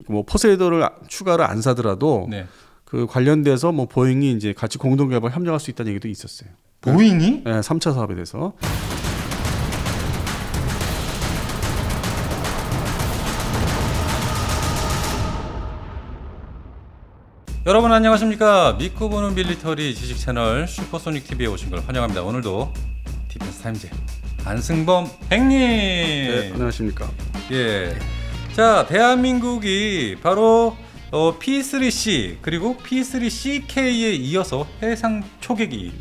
뭐 포세이돈을 추가를 안 사더라도 네. 그 관련돼서 뭐 보잉이 이제 같이 공동 개발 협력할 수 있다는 얘기도 있었어요. 보잉이? 네, 3차 사업에 대해서. 여러분 안녕하십니까? 믿고 보는 밀리터리 지식 채널 슈퍼소닉 TV에 오신 걸 환영합니다. 오늘도 디펜스 타임즈 안승범 행님. 네, 안녕하십니까? 예. 자, 대한민국이 바로 P3C 그리고 P3CK에 이어서 해상 초계기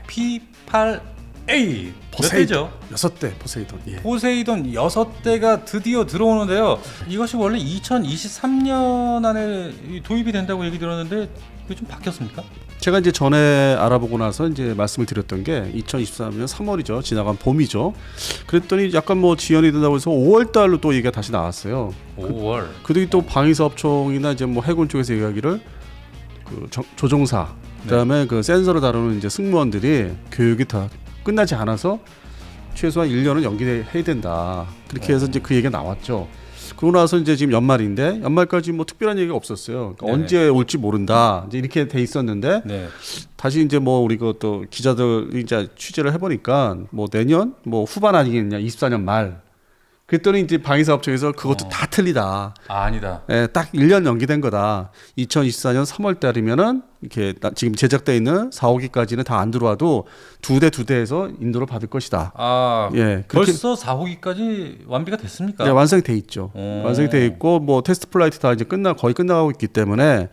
P8A 몇 대죠? 6대 포세이돈. 예. 포세이돈 6대가 드디어 들어오는데요. 이것이 원래 2023년 안에 도입이 된다고 얘기 들었는데 그게 좀 바뀌었습니까? 제가 이제 전에 알아보고 나서 이제 말씀을 드렸던 게 2023년 3월이죠. 지나간 봄이죠. 그랬더니 약간 뭐 지연이 된다고 해서 5월 달로 또 얘기가 다시 나왔어요. 5월. 그뒤 또 방위사업청이나 이제 뭐 해군 쪽에서 이야기를 그 조종사 그다음에 그 센서를 다루는 이제 승무원들이 교육이 다 끝나지 않아서 최소한 1년은 연기해야 된다. 그렇게 해서 이제 그 얘기가 나왔죠. 그러고 나서 이제 지금 연말인데 연말까지 뭐 특별한 얘기가 없었어요. 그러니까 언제 올지 모른다. 이제 이렇게 돼 있었는데 네. 다시 이제 뭐 우리 또 기자들 이제 취재를 해보니까 뭐 내년 뭐 후반 아니겠냐, 24년 말. 그랬더니 이제 방위사업청에서 그것도 다 틀리다. 아니다. 예, 딱 1년 연기된 거다. 2024년 3월 달이면은 이렇게 지금 제작돼 있는 4, 5기까지는 다 안 들어와도 두 대에서 인도를 받을 것이다. 아, 예, 벌써 4호기까지 완비가 됐습니까? 네, 완성이 돼 있죠. 완성이 돼 있고 뭐 테스트 플라이트 다 이제 거의 끝나가고 있기 때문에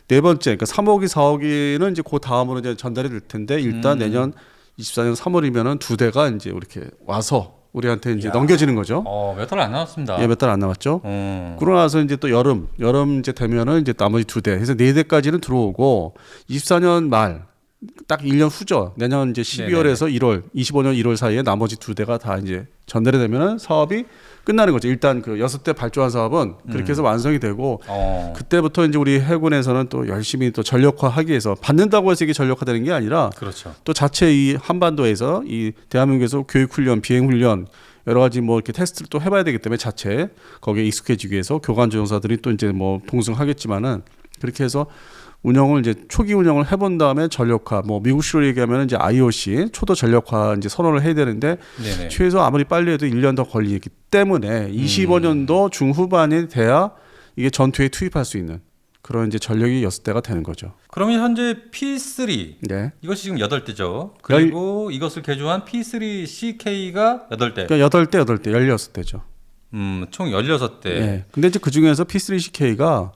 네 번째, 그러니까 3호기, 4호기는 이제 그 다음으로 이제 전달이 될 텐데 일단 내년 24년 3월이면은 두 대가 이제 이렇게 와서 우리한테 이제 넘겨지는 거죠. 몇 달 안 남았습니다. 예, 몇 달 안 남았죠. 그러고 나서 이제 또 여름 이제 되면은 이제 나머지 두 대, 해서 네 대까지는 들어오고 24년 말 딱 1년 후죠. 내년 이제 12월에서 1월, 25년 1월 사이에 나머지 두 대가 다 이제 전달이 되면은 사업이 끝나는 거죠. 일단 그 6대 발주한 사업은 그렇게 해서 완성이 되고 그때부터 이제 우리 해군에서는 또 열심히 또 전력화하기 위해서 받는다고 해서 이게 전력화되는 게 아니라 그렇죠. 또 자체 이 한반도에서 이 대한민국에서 교육훈련, 비행훈련 여러 가지 뭐 이렇게 테스트를 또 해봐야 되기 때문에 자체 거기에 익숙해지기 위해서 교관 조종사들이 또 이제 뭐 동승하겠지만은 그렇게 해서 운영을 이제 초기 운영을 해본 다음에 전력화, 뭐 미국식으로 얘기하면 이제 IOC 초도 전력화 이제 선언을 해야 되는데 네네. 최소 아무리 빨리 해도 1년 더 걸리기 때문에 25년도 중후반이 돼야 이게 전투에 투입할 수 있는 그런 이제 전력이 6대가 되는 거죠. 그러면 현재 P3 네. 이것이 지금 8대죠. 그리고 이것을 개조한 P3CK가 8대. 그러니까 8대, 16대죠. 총 16대. 네. 근데 이제 그 중에서 P3CK가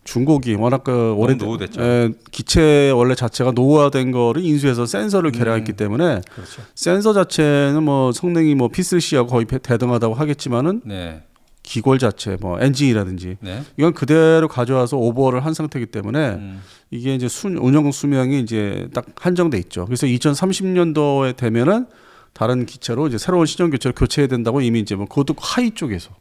중고기 워낙 그 오래 노후됐죠. 기체 원래 자체가 노후화된 거를 인수해서 센서를 개량했기 때문에 그렇죠. 센서 자체는 뭐 성능이 뭐 P3C하고 거의 대등하다고 하겠지만은 네. 기골 자체 뭐 엔진이라든지 네. 이건 그대로 가져와서 오버를 한 상태이기 때문에 이게 이제 운영 수명이 이제 딱 한정돼 있죠. 그래서 2030년도에 되면은 다른 기체로 이제 새로운 시정 교체로 교체해야 된다고 이미 이제 뭐 그것도 카이 쪽에서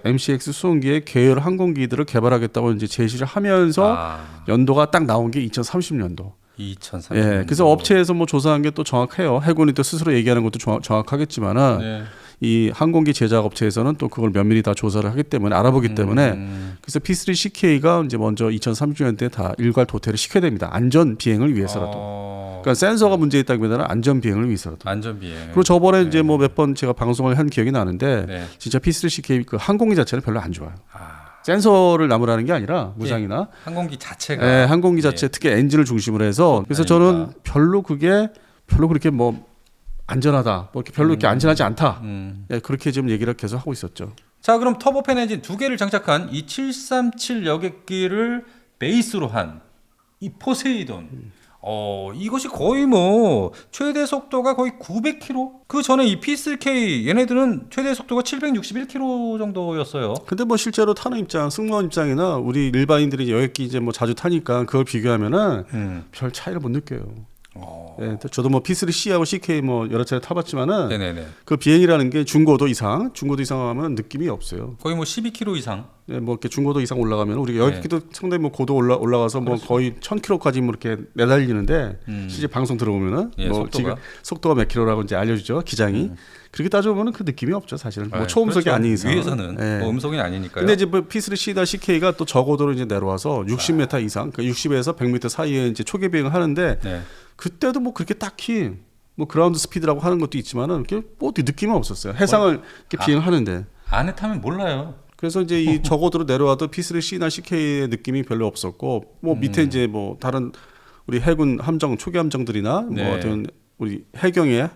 MCX 수송기의 계열 항공기들을 개발하겠다고 이제 제시를 하면서 연도가 딱 나온 게 2030년도. 2030년도. 예, 그래서 업체에서 뭐 조사한 게 또 정확해요. 해군이 또 스스로 얘기하는 것도 정확하겠지만은 네. 이 항공기 제작 업체에서는 또 그걸 면밀히 다 조사를 하기 때문에 알아보기 때문에 그래서 P3CK가 이제 먼저 2030년대에 다 일괄 도태를 시켜야 됩니다. 안전 비행을 위해서라도. 그러니까 센서가 문제 있다기보다는 안전 비행을 위해서라도. 안전 비행. 그리고 저번에 이제 뭐 몇 번 제가 방송을 한 기억이 나는데 진짜 P3CK 그 항공기 자체는 별로 안 좋아요. 센서를 나무라는 게 아니라 무장이나 항공기 자체가. 네, 항공기 자체 특히 엔진을 중심으로 해서 그래서 저는 별로 그렇게 뭐 안전하다, 뭐 이렇게 별로 이렇게 안전하지 않다. 예, 그렇게 지금 얘기를 계속 하고 있었죠. 자, 그럼 터보팬 엔진 2개를 장착한 이 737 여객기를 베이스로 한 이 포세이돈. 이것이 거의 뭐 최대 속도가 거의 900km. 그 전에 이 P3K 얘네들은 최대 속도가 761km 정도였어요. 근데 뭐 실제로 타는 입장, 승무원 입장이나 우리 일반인들이 여객기 이제 뭐 자주 타니까 그걸 비교하면은 별 차이를 못 느껴요. 예, 저도 뭐 P3C하고 CK 뭐 여러 차례 타봤지만은 네네네. 그 비행이라는 게 중고도 이상 하면 느낌이 없어요. 거의 뭐 12km 이상. 예, 뭐 이렇게 중고도 이상 올라가면 우리가 여기도 상당히 뭐 고도 올라가서 뭐 거의 1000km까지 뭐 이렇게 내달리는데 실제 방송 들어보면은 예, 뭐 속도가. 지금 속도가 몇 킬로라고 이제 알려주죠 기장이. 그렇게 따져보면 그 느낌이 없죠 사실은. 뭐 네, 초음속이 그렇죠. 아닌 이상. 위에서는 예. 뭐 음속이 아니니까요. 근데 이제 뭐 P3C나 CK가 또 저고도로 이제 내려와서 60m 이상, 그 60에서 100m 사이에 이제 초계 비행을 하는데 네. 그때도 뭐 그렇게 딱히 뭐 그라운드 스피드라고 하는 것도 있지만은 이렇게 뭐 느낌은 없었어요. 해상을 이렇게 비행하는데. 안에 타면 몰라요. 그래서 이제 이 저고도로 내려와도 P3C나 CK의 느낌이 별로 없었고 뭐 밑에 이제 뭐 다른 우리 해군 함정 초계 함정들이나 네. 뭐 어떤 우리 해경의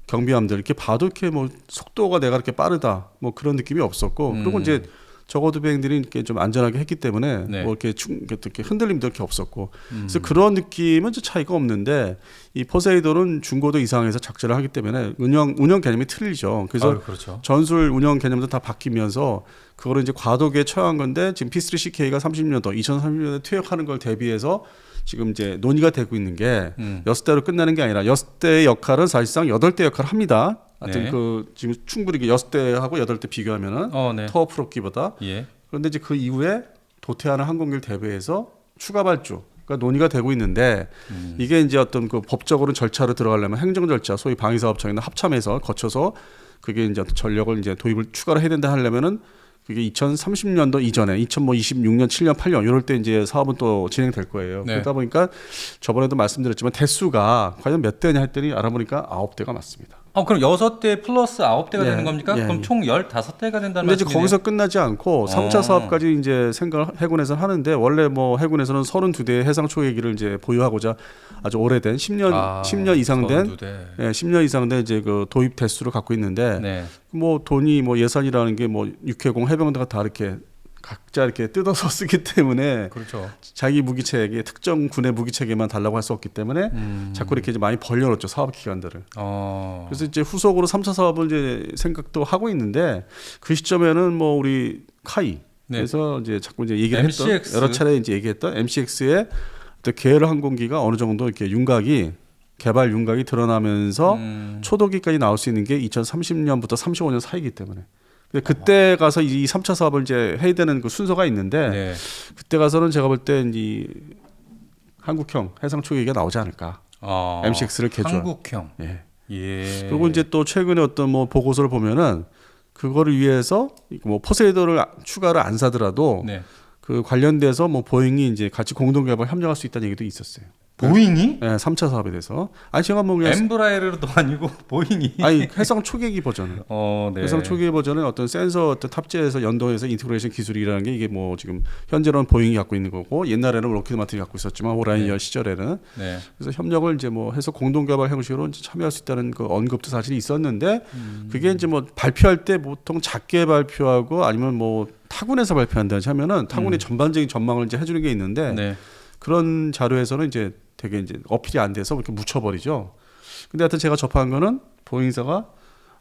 경비함들 이렇게 봐도 이렇게 뭐 속도가 내가 이렇게 빠르다 뭐 그런 느낌이 없었고 그리고 이제 저고도 비행들이 이렇게 좀 안전하게 했기 때문에 네. 뭐 이렇게 흔들림도 이렇게 없었고 그래서 그런 느낌은 좀 차이가 없는데 이 포세이돈은 중고도 이상에서 작전을 하기 때문에 운영 개념이 틀리죠. 그래서 그렇죠. 전술 운영 개념도 다 바뀌면서 그거를 이제 과도기에 처한 건데 지금 P3CK가 30년도 2030년에 퇴역하는 걸 대비해서 지금 이제 논의가 되고 있는 게 6대로 끝나는 게 아니라 6대의 역할은 사실상 8대 역할을 합니다. 하여튼 네. 그 지금 충분히 6대하고 8대 비교하면은 네. 터워 프로기보다 예. 그런데 이제 그 이후에 도태하는 항공기를 대비해서 추가 발주가 논의가 되고 있는데 이게 이제 어떤 그 법적으로 절차로 들어가려면 행정 절차, 소위 방위사업청이나 합참에서 거쳐서 그게 이제 어떤 전력을 이제 도입을 추가로 해야 된다 하려면은 그게 2030년도 이전에 2026년, 7년, 8년 이럴 때 이제 사업은 또 진행될 거예요. 네. 그러다 보니까 저번에도 말씀드렸지만 대수가 과연 몇 대냐 했더니 알아보니까 9대가 맞습니다. 그럼 6대 플러스 9대가 예, 되는 겁니까? 예, 그럼 예. 총 15대가 된다는 근데 이제 말씀이네요. 거기서 끝나지 않고 3차 사업까지 이제 생각을 해군에서 하는데 원래 뭐 해군에서는 32대의 해상 초계기를 이제 보유하고자 아주 오래된 10년 이상 된 32대. 예, 10년 이상 된 이제 그 도입 대수를 갖고 있는데 네. 뭐 돈이 뭐 예산이라는 게 뭐 육해공 해병대가 다 이렇게 각자 이렇게 뜯어서 쓰기 때문에 그렇죠. 자기 무기 체계 특정 군의 무기 체계만 달라고 할 수 없기 때문에 자꾸 이렇게 이제 많이 벌려놓죠 사업 기간들을. 그래서 이제 후속으로 3차 사업을 이제 생각도 하고 있는데 그 시점에는 뭐 우리 카이 네. 그래서 이제 자꾸 이제 얘기를 MCX. 했던 여러 차례 이제 얘기했던 MCX의 계열 항공기가 어느 정도 이렇게 개발 윤곽이 드러나면서 초도기까지 나올 수 있는 게 2030년부터 35년 사이기 때문에. 근데 그때 가서 이 3차 사업을 이제 해야 되는 그 순서가 있는데 네. 그때 가서는 제가 볼 때 이 한국형 해상 초계기가 나오지 않을까. MCX를 개조한. 한국형. 예. 예. 그리고 이제 또 최근에 어떤 뭐 보고서를 보면은 그거를 위해서 뭐 포세이돈을 추가를 안 사더라도 네. 그 관련돼서 뭐 보잉이 이제 같이 공동 개발 협력할 수 있다는 얘기도 있었어요. 보잉이? 네, 3차 사업에 대해서. 아니 제가 뭐 그냥 엠브라에르도 아니고 보잉이. 아니 해상 초계기 버전을. 네. 해상 초계기 버전은 어떤 센서 어떤 탑재해서 연동해서 인티그레이션 기술이라는 게 이게 뭐 지금 현재로는 보잉이 갖고 있는 거고 옛날에는 록히드 마틴이 갖고 있었지만 오라이언 시절에는 네. 그래서 협력을 이제 뭐 해서 공동 개발 형식으로 이제 참여할 수 있다는 그 언급도 사실 있었는데 그게 이제 뭐 발표할 때 보통 작게 발표하고 아니면 뭐 타군에서 발표한다지 하면은 타군이 전반적인 전망을 이제 해주는 게 있는데 네. 그런 자료에서는 이제 되게 이제 어필이 안 돼서 이렇게 묻혀버리죠. 근데 하여튼 제가 접한 거는 보잉사가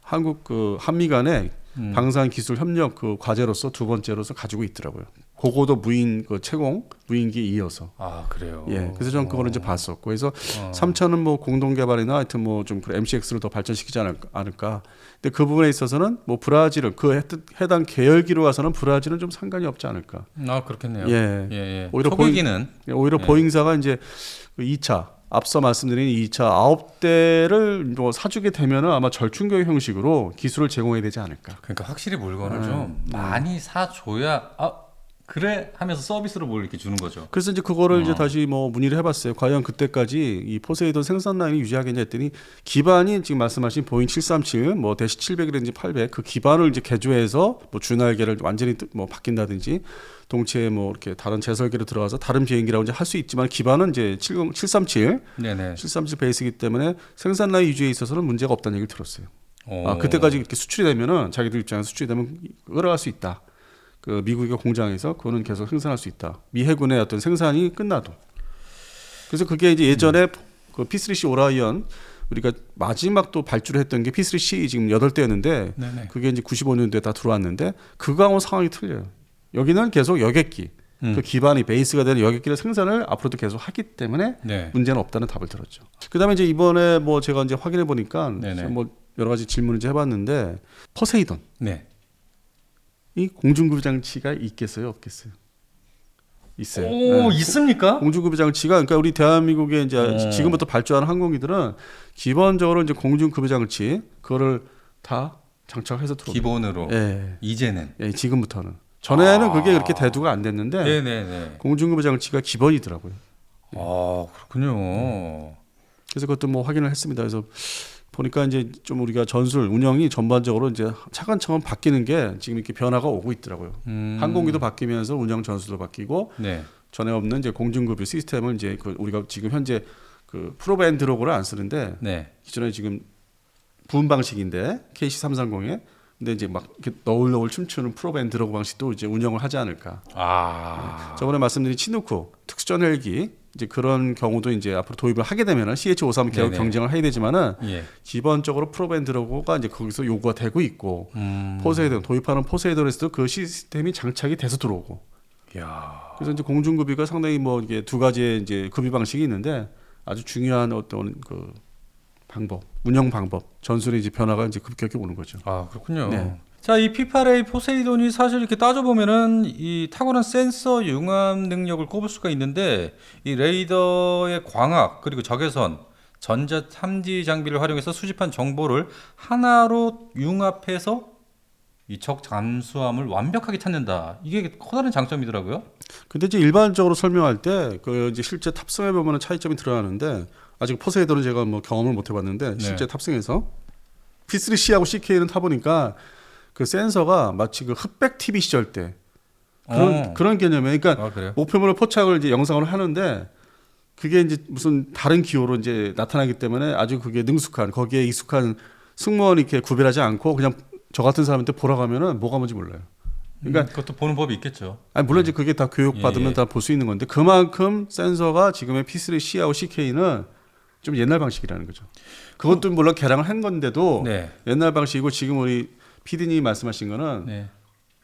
한국 그 한미 간의 방산 기술 협력 그 과제로서 두 번째로서 가지고 있더라고요. 고고도 무인 그 채공 무인기 이어서. 그래요. 예. 그래서 저는 그거를 이제 봤었고. 그래서 3차는 뭐 공동 개발이나 하여튼 뭐 좀 MCX를 더 발전시키지 않을까. 근데 그 부분에 있어서는 뭐 브라질은 그 해당 계열기로 가서는 브라질은 좀 상관이 없지 않을까. 그렇겠네요. 예. 예. 오히려 초계기는 오히려 보잉사가 이제 2차 앞서 말씀드린 2차 9대를 뭐 사주게 되면은 아마 절충교육 형식으로 기술을 제공해야 되지 않을까. 그러니까 확실히 물건을 좀 많이 사줘야 그래 하면서 서비스로 뭘 이렇게 주는 거죠. 그래서 이제 그거를 이제 다시 뭐 문의를 해봤어요. 과연 그때까지 이 포세이돈 생산 라인이 유지하겠냐 했더니 기반이 지금 말씀하신 보잉 737, 뭐 대시 700이라든지 800 그 기반을 이제 개조해서 뭐 주날개를 완전히 뭐 바뀐다든지 동체에 뭐 이렇게 다른 제설계로 들어가서 다른 비행기라고 이제 할 수 있지만 기반은 이제 737, 네네. 737 베이스이기 때문에 생산 라인 유지에 있어서는 문제가 없다는 얘기를 들었어요. 오. 그때까지 이렇게 수출이 되면은 자기들 입장에서 수출이 되면 끌어갈 수 있다. 그 미국의 공장에서 그거는 계속 생산할 수 있다. 미 해군의 어떤 생산이 끝나도. 그래서 그게 이제 예전에 그 P3C 오라이언 우리가 마지막 또 발주를 했던 게 P3C 지금 8대였는데 네네. 그게 이제 95년도에 다 들어왔는데 그거하고 상황이 틀려요. 여기는 계속 여객기. 그 기반이 베이스가 되는 여객기의 생산을 앞으로도 계속 하기 때문에 네. 문제는 없다는 답을 들었죠. 그다음에 이제 이번에 뭐 제가 이제 확인해 보니까 네네. 뭐 여러 가지 질문을 이제 해봤는데 포세이돈 네. 이 공중구비 장치가 있겠어요, 없겠어요? 있어요. 오, 있습니까? 공중구비 장치가 그러니까 우리 대한민국의 이제 지금부터 발주하는 항공기들은 기본적으로 이제 공중구비 장치 그거를 다 장착해서 들어옵니다. 기본으로. 예. 이제는. 예, 지금부터는. 전에는 그게 그렇게 대두가 안 됐는데 네네네. 공중구비 장치가 기본이더라고요. 아, 그렇군요. 그래서 그것도 뭐 확인을 했습니다. 그래서 보니까 이제 좀 우리가 전술 운영이 전반적으로 이제 차근차근 바뀌는 게 지금 이렇게 변화가 오고 있더라고요. 항공기도 바뀌면서 운영 전술도 바뀌고 네. 전에 없는 이제 공중급유 시스템을 이제 그 우리가 지금 현재 그 프로밴드로그를 안 쓰는데 네. 기존에 지금 부음 방식인데 KC330에 근데 이제 막 이렇게 너울너울 춤추는 프로밴드로그 방식도 이제 운영을 하지 않을까. 아. 저번에 말씀드린 치누크 특수전 헬기 이제 그런 경우도 이제 앞으로 도입을 하게 되면은 CH-53 계속 네네. 경쟁을 해야 되지만은 예. 기본적으로 프로밴드로그가 이제 거기서 요구가 되고 있고 포세이돈 도입하는 포세이돈에서도 그 시스템이 장착이 돼서 들어오고. 야. 그래서 이제 공중급유가 상당히 뭐 이게 두 가지의 이제 급유 방식이 있는데 아주 중요한 어떤 그 방법, 운영 방법, 전술의 이제 변화가 이제 급격히 오는 거죠. 아, 그렇군요. 네. 자, 이 P8A 포세이돈이 사실 이렇게 따져보면은 이 탁월한 센서 융합 능력을 꼽을 수가 있는데 이 레이더의 광학 그리고 적외선 전자 탐지 장비를 활용해서 수집한 정보를 하나로 융합해서 이 적 잠수함을 완벽하게 찾는다. 이게 커다란 장점이더라고요. 근데 이제 일반적으로 설명할 때 그 이제 실제 탑승해 보면은 차이점이 드러나는데 아직 포세이돈은 제가 뭐 경험을 못 해봤는데 실제 탑승해서 P3C하고 CK는 타보니까 그 센서가 마치 그 흑백 TV 시절 때 그런 개념이에요. 그러니까 그래요? 목표물을 포착을 이제 영상으로 하는데 그게 이제 무슨 다른 기호로 이제 나타나기 때문에 아주 그게 능숙한 거기에 익숙한 승무원이 이렇게 구별하지 않고 그냥 저 같은 사람한테 보러 가면은 뭐가 뭔지 몰라요. 그러니까 그것도 보는 법이 있겠죠. 아니 물론 이제 그게 다 교육 받으면 다 볼 수 있는 건데 그만큼 센서가 지금의 P3C하고 CK는 좀 옛날 방식이라는 거죠. 그것도 물론 개량을 한 건데도 네. 옛날 방식이고 지금 우리 PD님이 말씀하신 거는 네.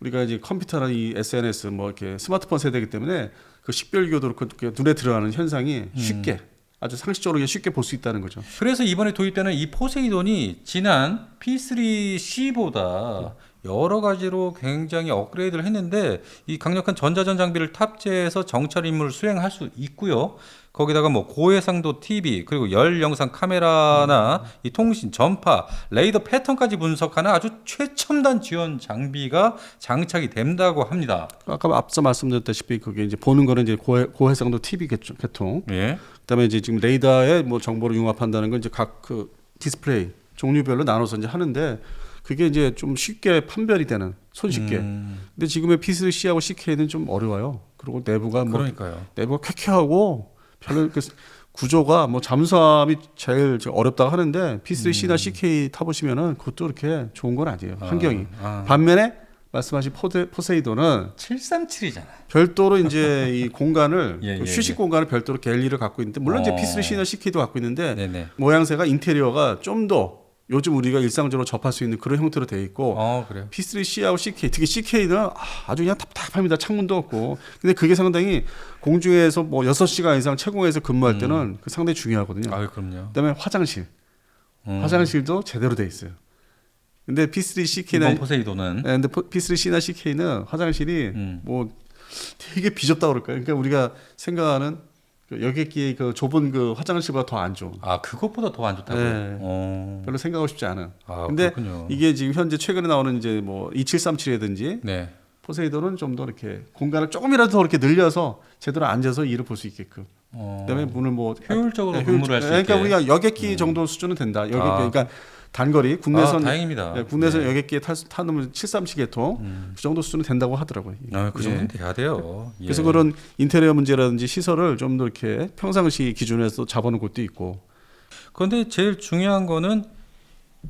우리가 이제 컴퓨터나 이 SNS 뭐 이렇게 스마트폰 세대이기 때문에 그 식별교도 그렇게 눈에 들어가는 현상이 쉽게 아주 상식적으로 쉽게 볼 수 있다는 거죠. 그래서 이번에 도입되는 이 포세이돈이 지난 P3C보다 여러 가지로 굉장히 업그레이드를 했는데 이 강력한 전자전 장비를 탑재해서 정찰 임무를 수행할 수 있고요. 거기다가 뭐 고해상도 TV 그리고 열 영상 카메라나 이 통신 전파 레이더 패턴까지 분석하는 아주 최첨단 지원 장비가 장착이 된다고 합니다. 아까 앞서 말씀드렸다시피 그게 이제 보는 거는 이제 고해상도 TV 계통. 예. 그다음에 이제 지금 레이더에 뭐 정보를 융합한다는 건 이제 각 그 디스플레이 종류별로 나눠서 이제 하는데 그게 이제 좀 쉽게 판별이 되는 손쉽게. 근데 지금의 P3C하고 CK는 좀 어려워요. 그리고 내부가 뭐 그러니까요. 내부가 쾌쾌하고 별로 그 구조가 뭐 잠수함이 제일 어렵다고 하는데 P3C나 CK 타보시면은 그것도 그렇게 좋은 건 아니에요. 환경이. 반면에 말씀하신 포세이돈은 737이잖아. 별도로 이제 이 공간을 예, 예, 휴식 예. 공간을 별도로 갤리를 갖고 있는데 물론 이제 P3C나 CK도 갖고 있는데 네네. 모양새가 인테리어가 좀 더 요즘 우리가 일상적으로 접할 수 있는 그런 형태로 되어 있고 그래요. P3C하고 CK 특히 CK는 아주 그냥 답답합니다. 창문도 없고. 근데 그게 상당히 공중에서 뭐 6시간 이상 채공에서 근무할 때는 그 상당히 중요하거든요. 그럼요. 그다음에 화장실도 제대로 돼 있어요. 근데 P3CK나 이번 포세이돈은 근데 P3C나 CK는 화장실이 뭐 되게 비좁다 그럴까요? 그러니까 우리가 생각하는 그 여객기의 그 좁은 그 화장실보다 더 안 좋은. 그것보다 더 안 좋다고. 네. 별로 생각하고 싶지 않은. 근데 그렇군요. 이게 지금 현재 최근에 나오는 이제 뭐 2737이라든지 네. 포세이돈은 좀 더 이렇게 공간을 조금이라도 더 이렇게 늘려서 제대로 앉아서 일을 볼 수 있게끔. 그다음에 문을 뭐 효율적으로 근무를 할 수 있게. 그러니까 우리가 여객기 정도 수준은 된다. 여객기 그러니까 단거리 국내선 다행입니다. 국내선 여객기에 타는 737 계통 그 정도 수준은 된다고 하더라고요. 그 정도는 돼야 돼요. 그래서 그런 인테리어 문제라든지 시설을 좀 더 이렇게 평상시 기준에서 잡아놓은 곳도 있고. 그런데 제일 중요한 거는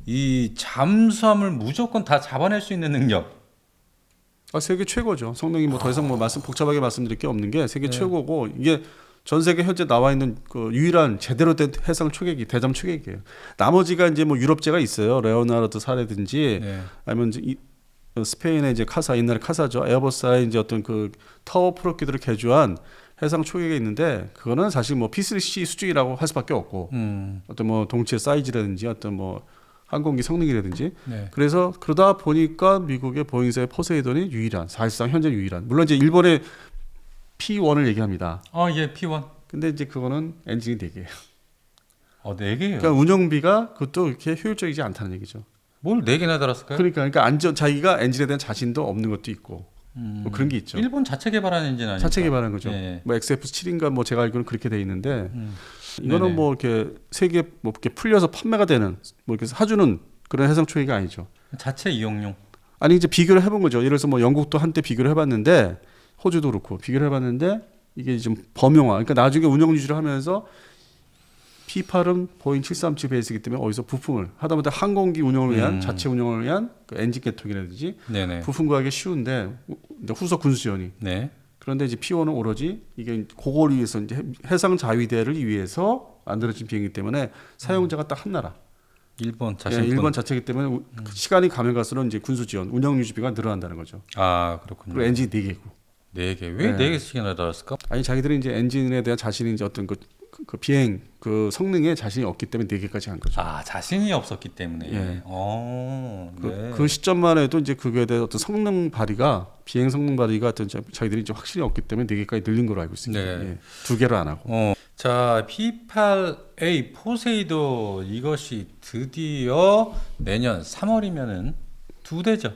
이 잠수함을 무조건 다 잡아낼 수 있는 능력. 세계 최고죠. 성능이 뭐 더 이상 뭐 복잡하게 말씀드릴 게 없는 게 세계 최고고 이게 전 세계 현재 나와 있는 그 유일한 제대로 된 해상 초계기, 대잠 초계기예요. 나머지가 이제 뭐 유럽제가 있어요. 레오나르도 사례든지 아니면 이제 스페인의 이제 카사 옛날에 카사죠. 에어버스의 이제 어떤 그 타워 프로기들을 개조한 해상 초계가 있는데 그거는 사실 뭐 P3C 수준이라고 할 수밖에 없고 어떤 뭐 동체 사이즈라든지 어떤 뭐 항공기 성능이라든지 네. 그래서 그러다 보니까 미국의 보잉사의 포세이돈이 유일한 사실상 현재 유일한 물론 이제 일본의 P1을 얘기합니다. 예, P1. 근데 이제 그거는 엔진이 4개예요. 4개예요. 그러니까 운영비가 그것도 이렇게 효율적이지 않다는 얘기죠. 뭘 4개나 달았을까요? 그러니까 안전 자기가 엔진에 대한 자신도 없는 것도 있고 뭐 그런 게 있죠. 일본 자체 개발한 엔진 아니에요? 자체 개발한 거죠. 예. 뭐 XF7인가 뭐 제가 알기로는 그렇게 돼 있는데 이거는 네네. 뭐 이렇게 세계 뭐 이렇게 풀려서 판매가 되는 뭐 이렇게 사주는 그런 해상 초기가 아니죠. 자체 이용용. 아니 이제 비교를 해본 거죠. 예를 들어서 뭐 영국도 한때 비교를 해봤는데 호주도 그렇고 비교를 해봤는데 이게 좀 범용화. 그러니까 나중에 운영 유지를 하면서 P8은 보잉 737 베이스이기 때문에 어디서 부품을 하다못해 항공기 운영을 위한 자체 운영을 위한 그 엔진 개통이라든지 네네. 부품 구하기 쉬운데 후속 군수 지원이 네. 그런데 이제 P1은 오로지 이게 그걸 위해서 이제 해상 자위대를 위해서 만들어진 비행이기 때문에 사용자가 딱 한 나라. 일본 예, 자체. 일본 자체이기 때문에 시간이 가면 갈수록 이제 군수 지원, 운영 유지비가 늘어난다는 거죠. 아, 그렇군요. 그리고 엔진이 4개고. 4개. 왜 네. 4개씩이나 달았을까? 아니 자기들이 이제 엔진에 대한 자신이 이제 어떤 그 비행 그 성능에 자신이 없기 때문에 4개까지 한 거죠. 아, 자신이 없었기 때문에. 예. 네. 그 시점만 해도 이제 그거에 대한 어떤 성능 발휘가 비행 성능 발휘가 어떤 자기들이 이제 확실히 없기 때문에 4개까지 늘린 걸로 알고 있습니다. 네. 예. 2개로 안 하고. 자, P8A 포세이돈 이것이 드디어 내년 3월이면은 2대죠.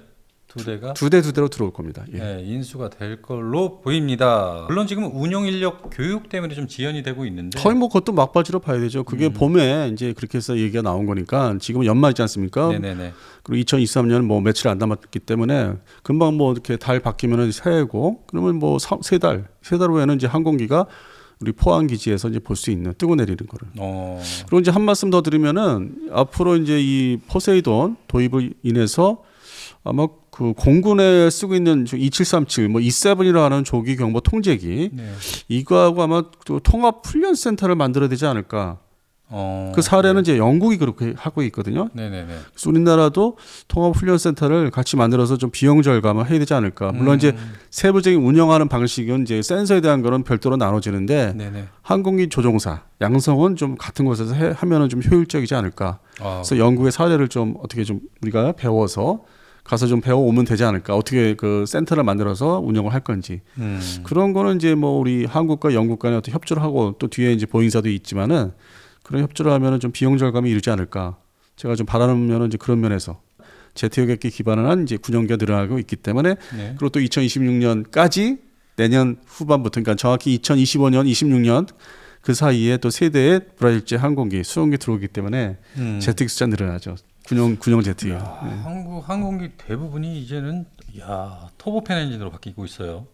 2대가 2대로 들어올 겁니다. 예. 네, 인수가 될 걸로 보입니다. 물론 지금 운영 인력 교육 때문에 좀 지연이 되고 있는데. 거의 뭐 그것도 막바지로 봐야 되죠. 그게 봄에 이제 그렇게 해서 얘기가 나온 거니까 지금은 연말이지 않습니까? 네네네. 그리고 2023년 뭐 며칠 안 남았기 때문에 금방 뭐 이렇게 달 바뀌면은 새해고 그러면 뭐 세 달 후에는 이제 항공기가 우리 포항 기지에서 이제 볼 수 있는 뜨고 내리는 거를. 그리고 이제 한 말씀 더 드리면은 앞으로 이제 이 포세이돈 도입을 인해서 아마 그 공군에 쓰고 있는 2737, 뭐 E7이라고 하는 조기 경보 통제기 네. 이거하고 아마 또 통합 훈련 센터를 만들어야 되지 않을까. 그 사례는 이제 영국이 그렇게 하고 있거든요. 네네네. 그래서 우리나라도 통합 훈련 센터를 같이 만들어서 좀 비용 절감을 해야 되지 않을까. 물론 이제 세부적인 운영하는 방식은 이제 센서에 대한 거는 별도로 나눠지는데 네네. 항공기 조종사, 양성은 좀 같은 곳에서 하면은 좀 효율적이지 않을까. 그래서 영국의 사례를 좀 어떻게 좀 우리가 배워서 가서 좀 배워오면 되지 않을까. 어떻게 그 센터를 만들어서 운영을 할 건지. 그런 거는 이제 뭐 우리 한국과 영국 간에 어떤 협조를 하고 또 뒤에 이제 보잉사도 있지만은 그런 협조를 하면은 좀 비용 절감이 이르지 않을까. 제가 좀 바라는 면은 이제 그런 면에서 제트 여객기 기반을 한 이제 군용기가 늘어나고 있기 때문에 네. 그리고 또 2026년까지 내년 후반부터 그러니까 정확히 2025년, 26년 그 사이에 또 세대의 브라질제 항공기, 수송기 들어오기 때문에 제트 숫자 늘어나죠. 군용 제트. 한국 항공기 대부분이 이제는 터보팬 엔진으로 바뀌고 있어요.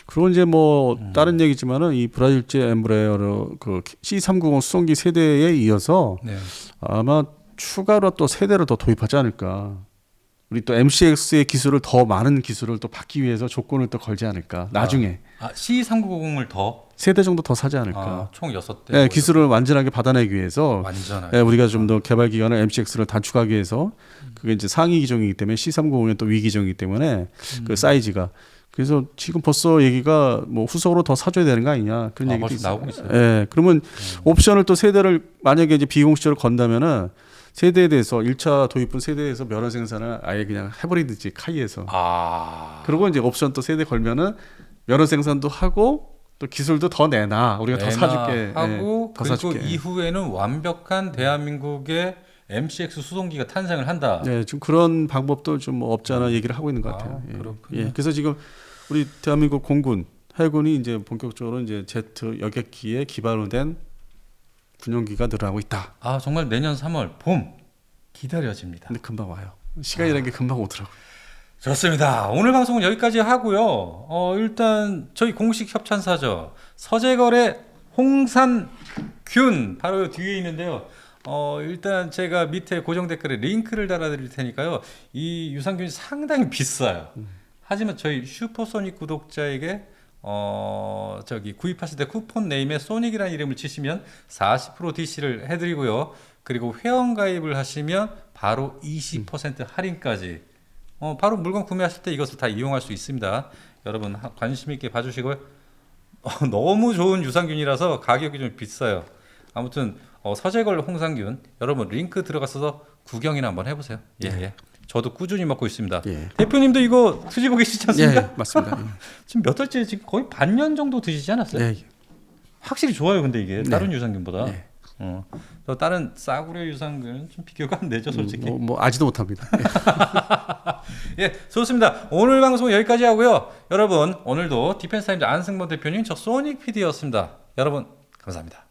그리고 이제 뭐 다른 얘기지만은 이 브라질제 엠브레어로 그 C390 수송기 세대에 이어서 네. 아마 추가로 또 세대를 더 도입하지 않을까. 우리 또 MCX의 기술을 더 많은 기술을 또 받기 위해서 조건을 또 걸지 않을까. 나중에 C390을 더 세대 정도 더 사지 않을까. 총 6대. 네, 기술을 완전하게 받아내기 위해서 완전하게. 네, 우리가 좀 더 개발 기간을 MCX를 단축하기 위해서 그게 이제 상위 기종이기 때문에 C390은 또 위 기종이기 때문에 그 사이즈가 그래서 지금 벌써 얘기가 뭐 후속으로 더 사줘야 되는 거 아니냐 그런 얘기도 벌써 있어요. 나오고 있어요. 예, 그러면 옵션을 또 세대를 만약에 이제 비공시적으로 건다면은 세대에 대해서 1차 도입분 세대에서 면허 생산을 아예 그냥 해버리든지 카이에서. 그리고 이제 옵션 또 세대 걸면은 면허 생산도 하고 또 기술도 더 내놔. 우리가 더 사줄게. 하고 더 그리고 사줄게. 이후에는 완벽한 대한민국의 MCX 수송기가 탄생을 한다. 네, 지금 그런 방법도 좀 뭐 없지 않아 얘기를 하고 있는 것 같아요. 예. 그렇군요. 예. 그래서 지금 우리 대한민국 공군, 해군이 이제 본격적으로 이제 제트 여객기에 기반으로 된 군용기가 늘어나고 있다. 정말 내년 3월 봄 기다려집니다. 근데 금방 와요. 시간이라는 게 금방 오더라고요. 좋습니다. 오늘 방송은 여기까지 하고요. 일단 저희 공식 협찬사죠. 서재거래 홍산균 바로 뒤에 있는데요. 일단 제가 밑에 고정 댓글에 링크를 달아드릴 테니까요. 이 유산균이 상당히 비싸요. 하지만 저희 슈퍼소닉 구독자에게 구입하실 때 쿠폰 네임에 소닉이라는 이름을 치시면 40% DC를 해드리고요. 그리고 회원 가입을 하시면 바로 20% 할인까지 바로 물건 구매하실 때 이것을 다 이용할 수 있습니다. 여러분 관심 있게 봐주시고요. 너무 좋은 유산균이라서 가격이 좀 비싸요. 아무튼 서재걸 홍삼균 여러분 링크 들어가서 구경이나 한번 해보세요. 예, 예. 저도 꾸준히 먹고 있습니다. 예. 대표님도 이거 드시고 계시지 않습니까? 예, 맞습니다. 예. 지금 몇 달째 지금 거의 반년 정도 드시지 않았어요? 예. 확실히 좋아요. 근데 이게 네. 다른 유산균보다. 네. 또 다른 싸구려 유산균은 좀 비교가 안 되죠, 솔직히. 뭐 아지도 못합니다. 예, 좋습니다. 오늘 방송 여기까지 하고요. 여러분 오늘도 디펜스 타임즈 안승범 대표님, 저 소닉 PD였습니다. 여러분 감사합니다.